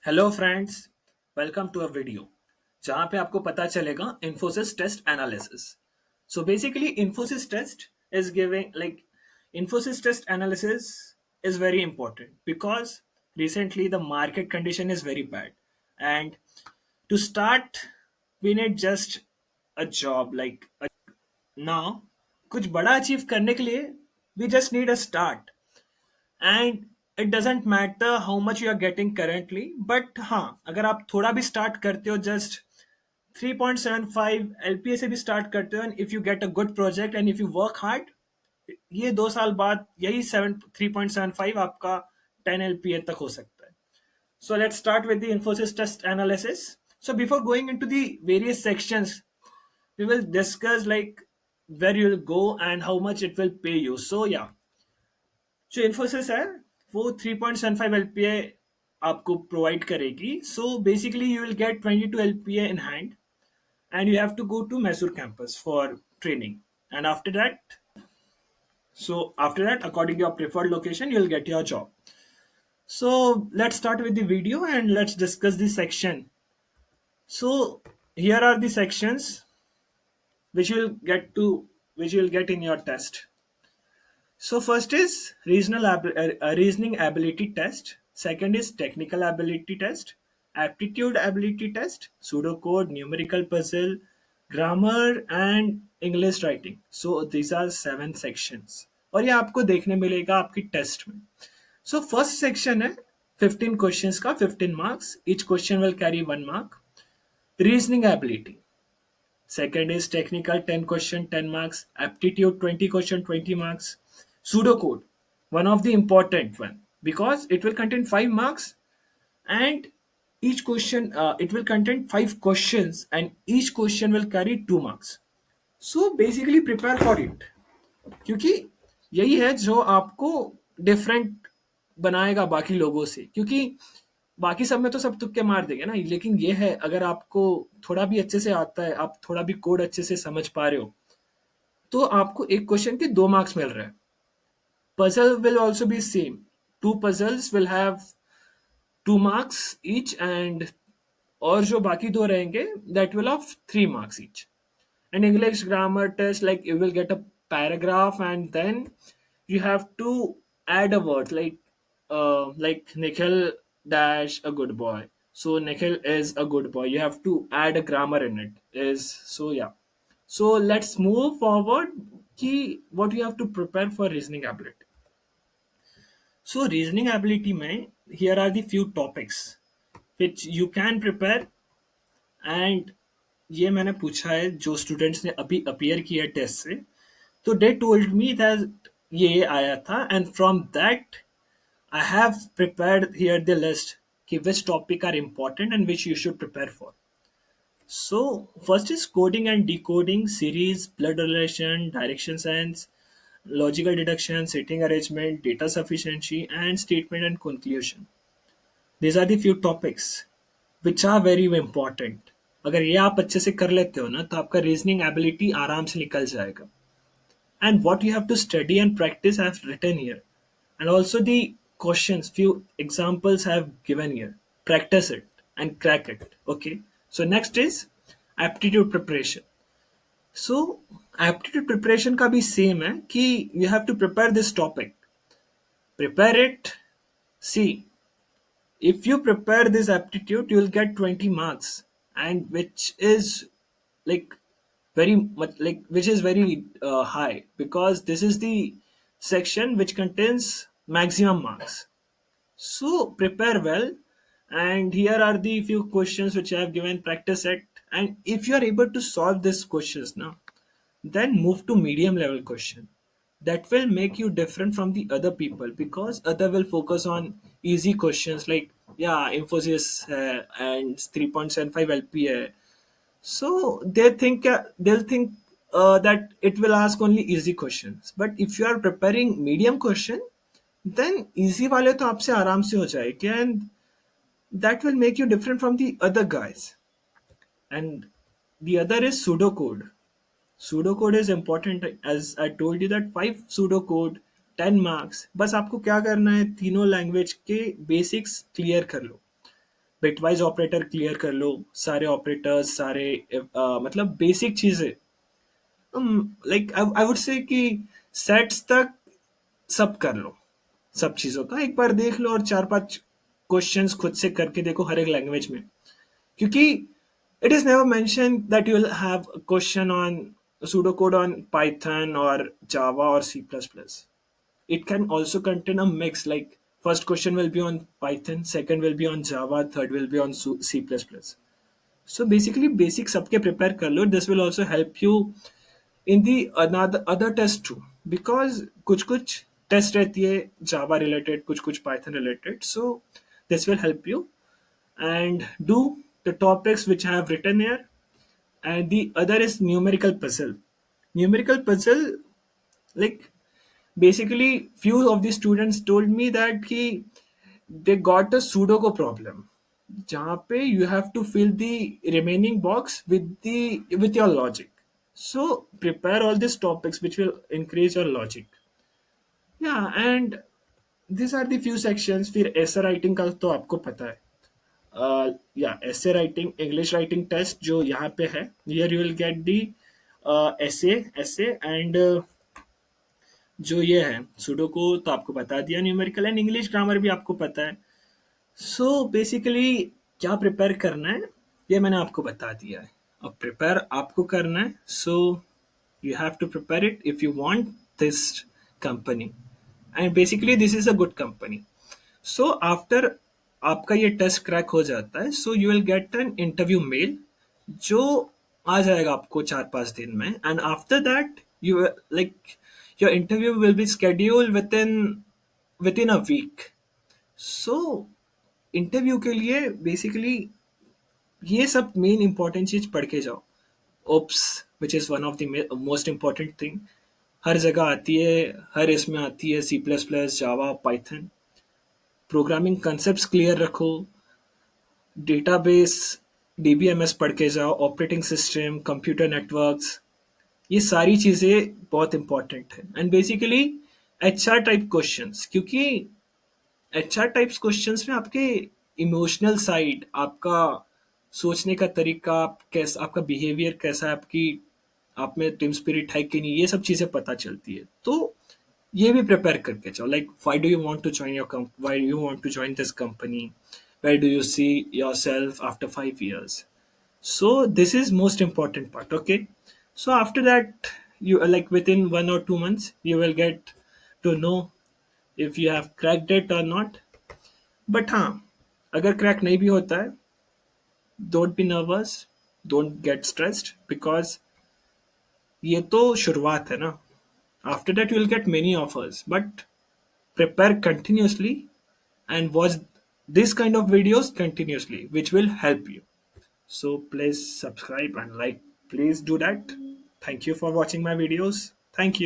Hello friends, welcome to a video जहाँ पे आपको पता चलेगा Infosys test analysis. So basically Infosys test is giving like Infosys test analysis is very important because recently the market condition is very bad, and to start we need just a job now कुछ बड़ा achieve करने के लिए we just need a start. And it doesn't matter how much you are getting currently, but हाँ, अगर आप थोड़ा भी स्टार्ट करते हो, जस्ट 3.75 एलपीए से भी स्टार्ट करते हो, and if you get a good project and if you work hard, ये 2 साल बाद यही 3.75 आपका 10 एलपीए तक हो सकता है. So let's start with the Infosys test analysis. So before going into the various sections, we will discuss like where you'll go and how much it will pay you. So yeah, जो इन्फोसिस है वो 3.75 LPA आपको provide करेगी. So basically you will get 22 LPA in hand, and you have to go to Mysore campus for training. And after that, according to your preferred location, you will get your job. So let's start with the video and let's discuss the section. So here are the sections which you will get in your test. So first is reasoning ability test. Second is technical ability test, aptitude ability test, pseudocode, numerical puzzle, grammar and English writing. So these are 7 sections. और ये आपको देखने मिलेगा आपकी test में. So first section है 15 questions का 15 marks. Each question will carry 1 mark. Reasoning ability. Second is technical 10 question 10 marks, aptitude 20 question 20 marks, pseudocode, one of the important one because it will contain 5 marks, and each question it will contain 5 questions and each question will carry 2 marks. So basically prepare for it, क्योंकि यही है जो आपको different बनाएगा बाकी लोगों से, क्योंकि बाकी सब में तो सब तुक्के मार देंगे ना, लेकिन ये है अगर आपको थोड़ा भी अच्छे से आता है, आप थोड़ा भी कोड अच्छे से समझ पा रहे हो, तो आपको एक क्वेश्चन के 2 मार्क्स मिल रहे हैं. Puzzle will also be same. 2 puzzles will have 2 marks each, and और जो बाकी दो रहेंगे that will of 3 marks each. An English grammar test, like you will get a paragraph and then you have to add a word like Nikhil dash a good boy. So Nikhil is a good boy. You have to add a grammar in it. Is so yeah. So let's move forward. Key what you have to prepare for reasoning ability. So reasoning ability mein, here are the few topics which you can prepare. And ये मैंने पूछा है जो students ने अभी appear किया test से, तो दे टोल्ड मी दैट ये आया था, and from that I have prepared here the list कि which topic are important and which you should prepare for. So first is coding and decoding, series, blood relation, direction sense, logical deduction, setting arrangement, data sufficiency and statement and conclusion. These are the few topics which are very important. अगर ये आप अच्छे से कर लेते हो ना, तो आपका रीजनिंग एबिलिटी आराम से निकल जाएगा. And what you have to study and practice I have written here, and also the questions, few examples I have given here. Practice it and crack it. Okay. So next is aptitude preparation. So aptitude preparation का भी same है कि you have to prepare this topic. Prepare it. See, if you prepare this aptitude you will get 20 marks, and which is like very much like which is very high, because this is the section which contains maximum marks. So prepare well, and here are the few questions which I have given. Practice it, and if you are able to solve these questions now, then move to medium level question. That will make you different from the other people, because other will focus on easy questions like yeah, Infosys and 3.75 LPA. So they'll think that it will ask only easy questions. But if you are preparing medium question, then easy वाले तो आपसे आराम से हो जाएंगे, and that will make you different from the other guys. And the other is pseudocode. Pseudocode is important, as I told you that 5 pseudocode 10 marks. बस आपको क्या करना है, तीनों लैंग्वेज के बेसिक्स क्लियर कर लो. बिटवाइज ऑपरेटर क्लियर कर लो, सारे ऑपरेटर्स, सारे मतलब बेसिक चीजें, लाइक आई वुड से कि सेट्स तक सब कर लो। सब चीजों का एक बार देख लो और चार पांच क्वेश्चंस खुद से करके देखो हर एक लैंग्वेज में, क्योंकि it is never mentioned that you will have a question on pseudocode on Python or Java or C++. It can also contain a mix, like first question will be on Python, second will be on Java, third will be on C++. So basically basic सबके prepare कर लो. This will also help you in the another other test too, because कुछ कुछ test रहती है Java related, कुछ कुछ Python related. So this will help you, and do the topics which I have written here. And the other is numerical puzzle. Numerical puzzle, like basically few of the students told me that he they got a sudoku problem जहाँ पे you have to fill the remaining box with your logic. So prepare all these topics which will increase your logic. Yeah, and these are the few sections. फिर essay writing का तो आपको पता है. Yeah, essay writing, English writing test जो यहाँ पे है. Here you will get the essay and जो ये है सुडोको तो आपको बता दिया, न्यूमेरिकल एंड इंग्लिश ग्रामर भी आपको पता है. सो बेसिकली क्या प्रिपेयर करना है ये मैंने आपको बता दिया है. अब प्रिपेयर आपको करना है, so you have to prepare it if you want this company, and basically this is a good company. So after आपका ये टेस्ट क्रैक हो जाता है, so you will get an interview mail जो आ जाएगा आपको 4-5 दिन में, and after that you like your interview will be scheduled within a week. So interview के लिए बेसिकली ये सब मेन इंपॉर्टेंट चीज पढ़ के जाओ. OOPS which is one of the most important thing, हर जगह आती है, हर इसमें आती है. C plus plus, Java, Python, programming concept clear रखो. डेटाबेस, डीबीएमएस पढ़ के जाओ. ऑपरेटिंग सिस्टम, कंप्यूटर नेटवर्क्स, ये सारी चीज़ें बहुत इंपॉर्टेंट है. And basically HR type questions, क्योंकि एचआर टाइप्स क्वेश्चंस में आपके इमोशनल साइड, आपका सोचने का तरीका, आप कैसा, आपका बिहेवियर कैसा है, आपकी आप में टीम स्पिरिट है कि नहीं, ये सब चीज़ें पता चलती है. तो ये भी प्रिपेयर करके जाओ. Like why do you want to join your why you want to join this company, where do you see yourself after 5 years. So this is most important part. Okay, so after that you like within 1 or 2 months you will get to know if you have cracked it or not. But हाँ, अगर crack नहीं भी होता है, don't be nervous, don't get stressed, because ये तो शुरुआत है ना. After that you will get many offers, but prepare continuously and watch this kind of videos continuously, which will help you. So please subscribe and like. Please do that. Thank you for watching my videos. Thank you.